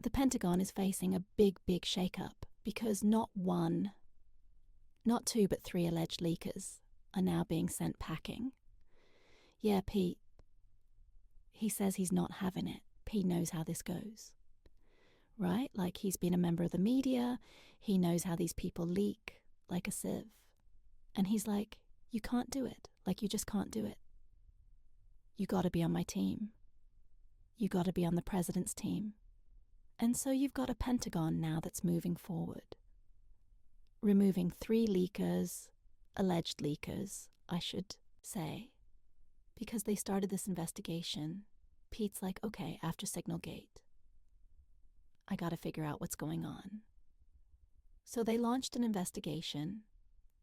the Pentagon is facing a big shakeup because not one, not two, but three alleged leakers are now being sent packing. Yeah, Pete. He says he's not having it. Pete knows how this goes. Right? Like, he's been a member of the media. He knows how these people leak like a sieve. And he's like, you can't do it. Like, you just can't do it. You got to be on my team. You got to be on the president's team. And so you've got a Pentagon now that's moving forward. Removing 3 leakers, alleged leakers, I should say. Because they started this investigation, Pete's like, okay, after SignalGate, I got to figure out what's going on. So they launched an investigation.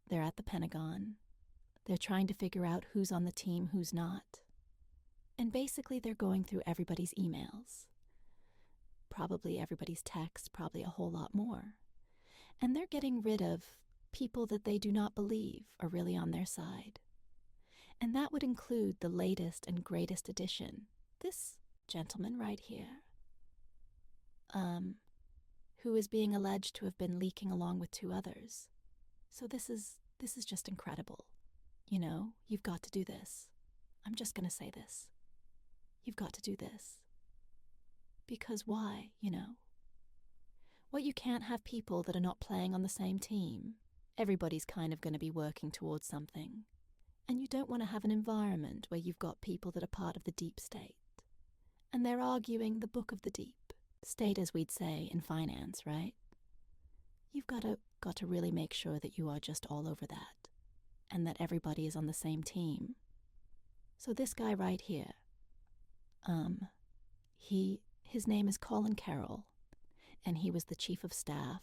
They're at the Pentagon. They're trying to figure out who's on the team, who's not. And basically they're going through everybody's emails. Probably everybody's texts, probably a whole lot more. And they're getting rid of people that they do not believe are really on their side. And that would include the latest and greatest addition, this gentleman right here, who is being alleged to have been leaking along with 2 others. So this is just incredible. You know, you've got to do this. I'm just going to say this. You've got to do this. Because why, you know? What, you can't have people that are not playing on the same team. Everybody's kind of going to be working towards something. And you don't want to have an environment where you've got people that are part of the deep state. And they're arguing the book of the deep state, as we'd say in finance, right? You've got to really make sure that you are just all over that. And that everybody is on the same team. So this guy right here, his name is Colin Carol, and he was the chief of staff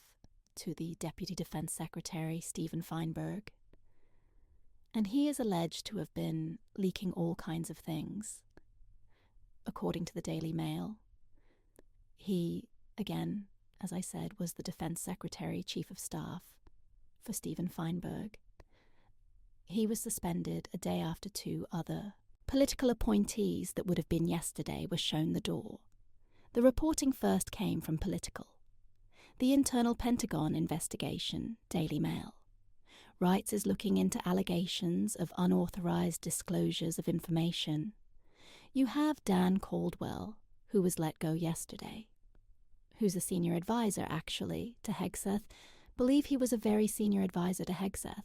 to the Deputy Defense Secretary, Stephen Feinberg. And he is alleged to have been leaking all kinds of things, according to the Daily Mail. He, again, as I said, was the Defense Secretary, Chief of Staff for Stephen Feinberg. He was suspended a day after 2 other political appointees that would have been yesterday were shown the door. The reporting first came from Political. The internal Pentagon investigation, Daily Mail, writes is looking into allegations of unauthorized disclosures of information. You have Dan Caldwell, who was let go yesterday, who's a senior advisor, actually, to Hegseth. Believe he was a very senior advisor to Hegseth.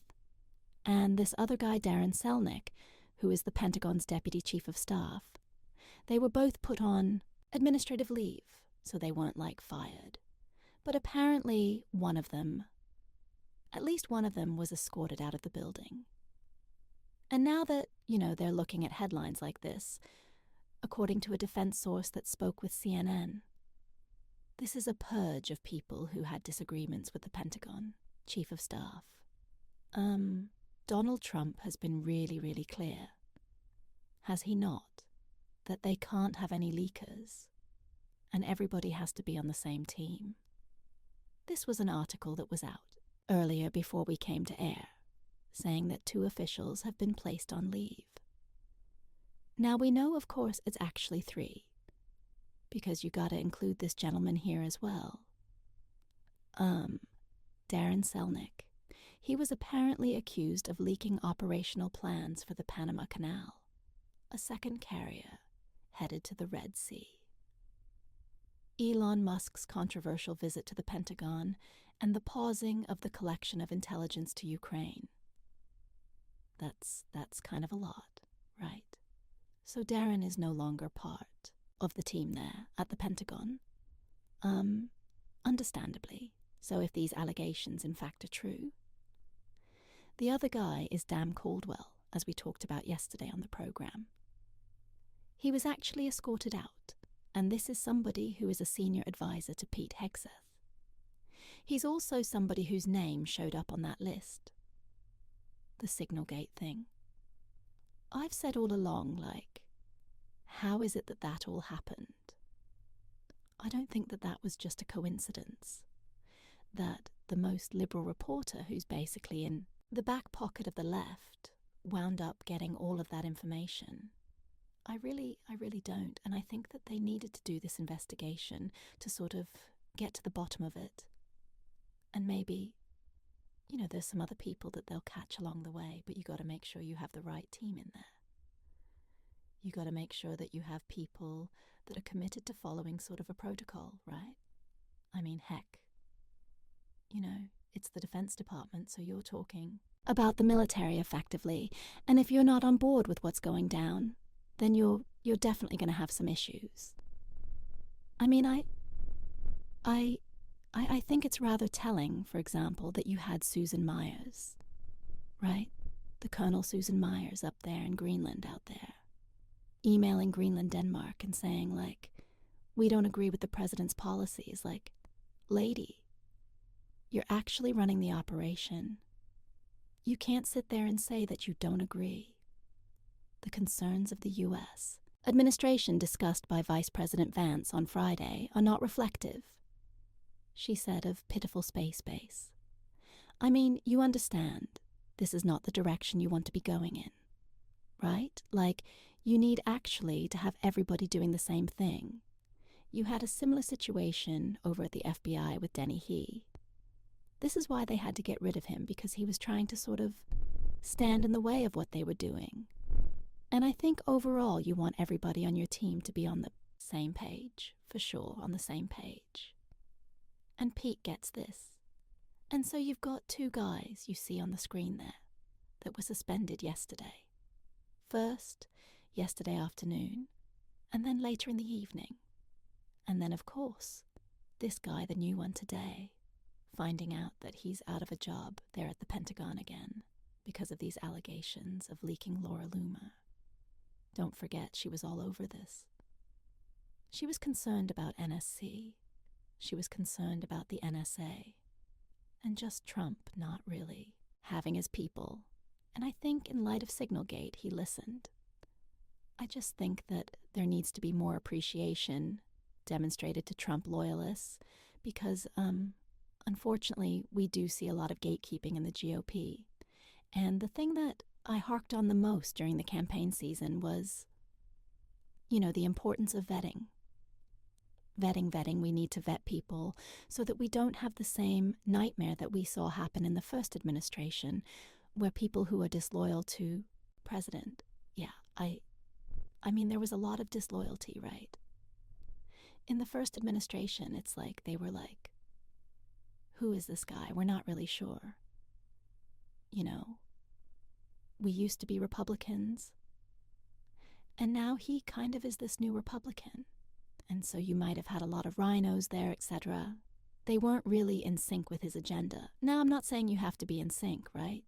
And this other guy, Darren Selnick, who is the Pentagon's deputy chief of staff. They were both put on administrative leave, so they weren't, like, fired. But apparently one of them, at least one of them, was escorted out of the building. And now that, you know, they're looking at headlines like this, according to a defense source that spoke with CNN, this is a purge of people who had disagreements with the Pentagon chief of staff. Donald Trump has been really clear, has he not, that they can't have any leakers, and everybody has to be on the same team. This was an article that was out earlier before we came to air, saying that 2 officials have been placed on leave. Now we know, of course, it's actually 3, because you gotta include this gentleman here as well. Darren Selnick. He was apparently accused of leaking operational plans for the Panama Canal, a second carrier headed to the Red Sea. Elon Musk's controversial visit to the Pentagon and the pausing of the collection of intelligence to Ukraine. That's kind of a lot, right? So Darren is no longer part of the team there at the Pentagon. Understandably, so if these allegations in fact are true. The other guy is Dan Caldwell, as we talked about yesterday on the program. He was actually escorted out, and this is somebody who is a senior advisor to Pete Hegseth. He's also somebody whose name showed up on that list. The SignalGate thing. I've said all along, like, how is it that that all happened? I don't think that that was just a coincidence. That the most liberal reporter, who's basically in the back pocket of the left, wound up getting all of that information. I really don't. And I think that they needed to do this investigation to sort of get to the bottom of it. And maybe, there's some other people that they'll catch along the way, but you got to make sure you have the right team in there. You got to make sure that you have people that are committed to following sort of a protocol, right? I mean, heck, it's the Defense Department, so you're talking about the military effectively. And if you're not on board with what's going down, then you're definitely going to have some issues. I mean, I think it's rather telling, for example, that you had Susan Myers, right? The Colonel Susan Myers up there in Greenland out there, emailing Greenland, Denmark and saying, like, we don't agree with the president's policies. Like, lady, you're actually running the operation. You can't sit there and say that you don't agree. The concerns of the U.S. administration discussed by Vice President Vance on Friday are not reflective, she said of pitiful space base. I mean, you understand, this is not the direction you want to be going in, right? Like, you need actually to have everybody doing the same thing. You had a similar situation over at the FBI with Denny He. This is why they had to get rid of him, because he was trying to sort of stand in the way of what they were doing. And I think overall you want everybody on your team to be on the same page, for sure, on the same page. And Pete gets this. And so you've got two guys you see on the screen there that were suspended yesterday. First, yesterday afternoon, and then later in the evening. And then, of course, this guy, the new one today, finding out that he's out of a job there at the Pentagon again because of these allegations of leaking Laura Loomer. Don't forget, she was all over this. She was concerned about NSC. She was concerned about the NSA. And just Trump not really having his people. And I think in light of SignalGate, he listened. I just think that there needs to be more appreciation demonstrated to Trump loyalists because, unfortunately, we do see a lot of gatekeeping in the GOP. And the thing that I harked on the most during the campaign season was, the importance of vetting. Vetting, we need to vet people so that we don't have the same nightmare that we saw happen in the first administration, where people who are disloyal to president, I mean, there was a lot of disloyalty, right? In the first administration, it's like they were like, who is this guy? We're not really sure. We used to be Republicans, and now he kind of is this new Republican. And so you might have had a lot of rhinos there, etc. They weren't really in sync with his agenda. Now, I'm not saying you have to be in sync, right?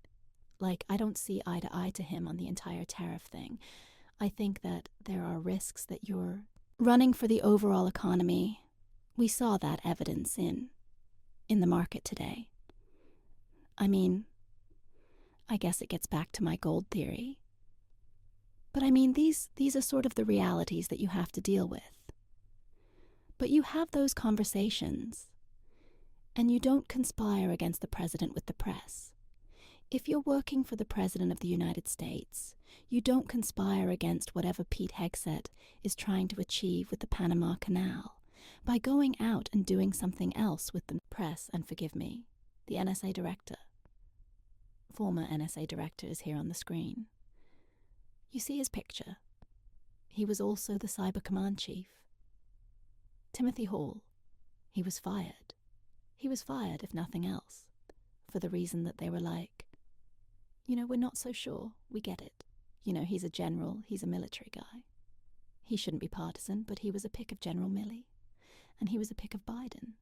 Like, I don't see eye to eye to him on the entire tariff thing. I think that there are risks that you're running for the overall economy. We saw that evidence in the market today. I mean, I guess it gets back to my gold theory. But I mean, these are sort of the realities that you have to deal with. But you have those conversations, and you don't conspire against the president with the press. If you're working for the President of the United States, you don't conspire against whatever Pete Hegseth is trying to achieve with the Panama Canal by going out and doing something else with the press. And forgive me, the NSA director, former NSA director, is here on the screen. You see his picture. He was also the Cyber Command Chief. Timothy Hall. He was fired. He was fired, if nothing else, for the reason that they were like, we're not so sure. We get it. He's a general. He's a military guy. He shouldn't be partisan, but he was a pick of General Milley, and he was a pick of Biden.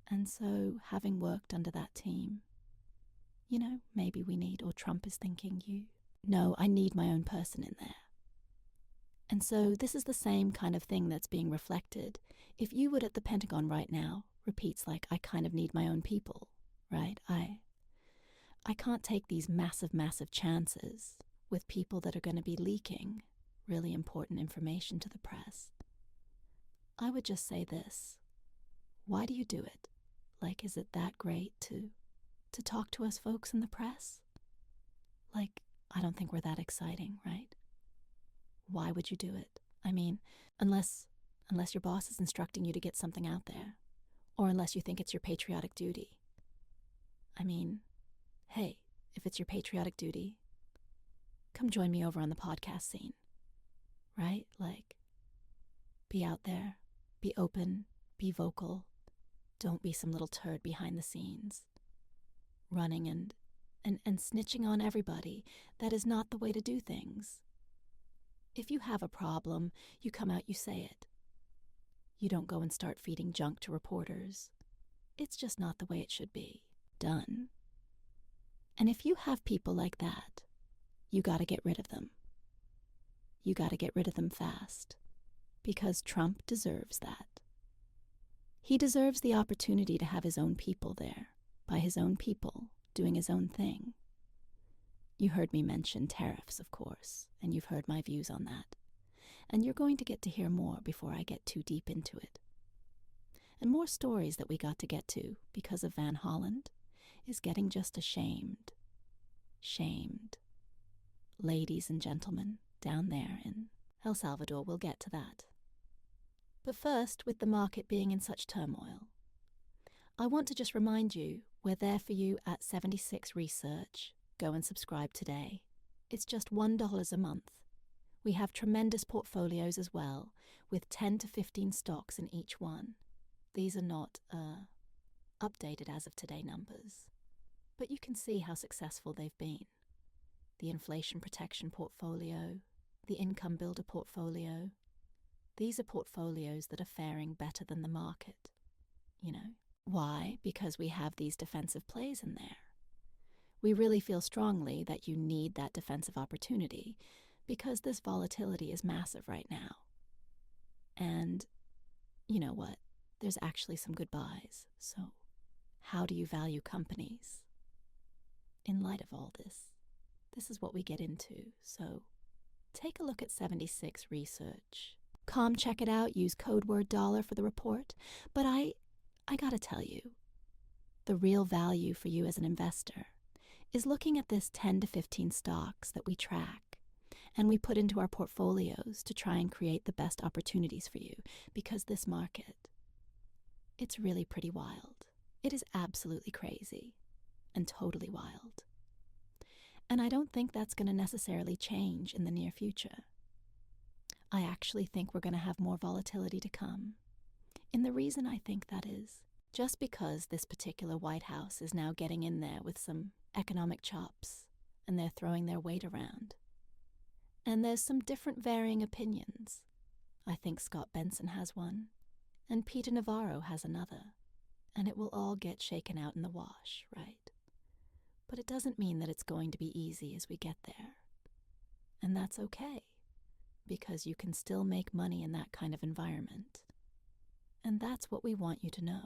And so, having worked under that team, maybe we need, or Trump is thinking, no, I need my own person in there. And so this is the same kind of thing that's being reflected. If you would at the Pentagon right now repeats like, I kind of need my own people, right? I can't take these massive chances with people that are going to be leaking really important information to the press. I would just say this. Why do you do it? Like, is it that great to talk to us folks in the press? Like, I don't think we're that exciting, right? Why would you do it? I mean, unless your boss is instructing you to get something out there, or unless you think it's your patriotic duty. I mean, hey, if it's your patriotic duty, come join me over on the podcast scene, right? Like, be out there, be open, be vocal. Don't be some little turd behind the scenes, running and snitching on everybody. That is not the way to do things. If you have a problem, you come out, you say it. You don't go and start feeding junk to reporters. It's just not the way it should be done. And if you have people like that, you gotta get rid of them. You gotta get rid of them fast. Because Trump deserves that. He deserves the opportunity to have his own people there, by his own people, doing his own thing. You heard me mention tariffs, of course, and you've heard my views on that. And you're going to get to hear more before I get too deep into it. And more stories that we got to get to because of Van Holland is getting just ashamed. Shamed. Ladies and gentlemen, down there in El Salvador, we'll get to that. But first, with the market being in such turmoil, I want to just remind you, we're there for you at 76 Research. Go and subscribe today. It's just $1 a month. We have tremendous portfolios as well, with 10 to 15 stocks in each one. These are not updated as of today numbers, but you can see how successful they've been. The inflation protection portfolio, the income builder portfolio. These are portfolios that are faring better than the market. You know, why? Because we have these defensive plays in there. We really feel strongly that you need that defensive opportunity because this volatility is massive right now. And you know what? There's actually some good buys. So how do you value companies? In light of all this, this is what we get into. So take a look at 76 Research. Check it out, use code word $, for the report. But I gotta tell you, the real value for you as an investor is looking at this 10 to 15 stocks that we track and we put into our portfolios to try and create the best opportunities for you, because this market, it's really pretty wild. It is absolutely crazy and totally wild. And I don't think that's going to necessarily change in the near future. I actually think we're going to have more volatility to come. And the reason I think that is just because this particular White House is now getting in there with some economic chops and they're throwing their weight around. And there's some different varying opinions. I think Scott Benson has one, and Peter Navarro has another, and it will all get shaken out in the wash, right? But it doesn't mean that it's going to be easy as we get there. And that's okay, because you can still make money in that kind of environment. And that's what we want you to know.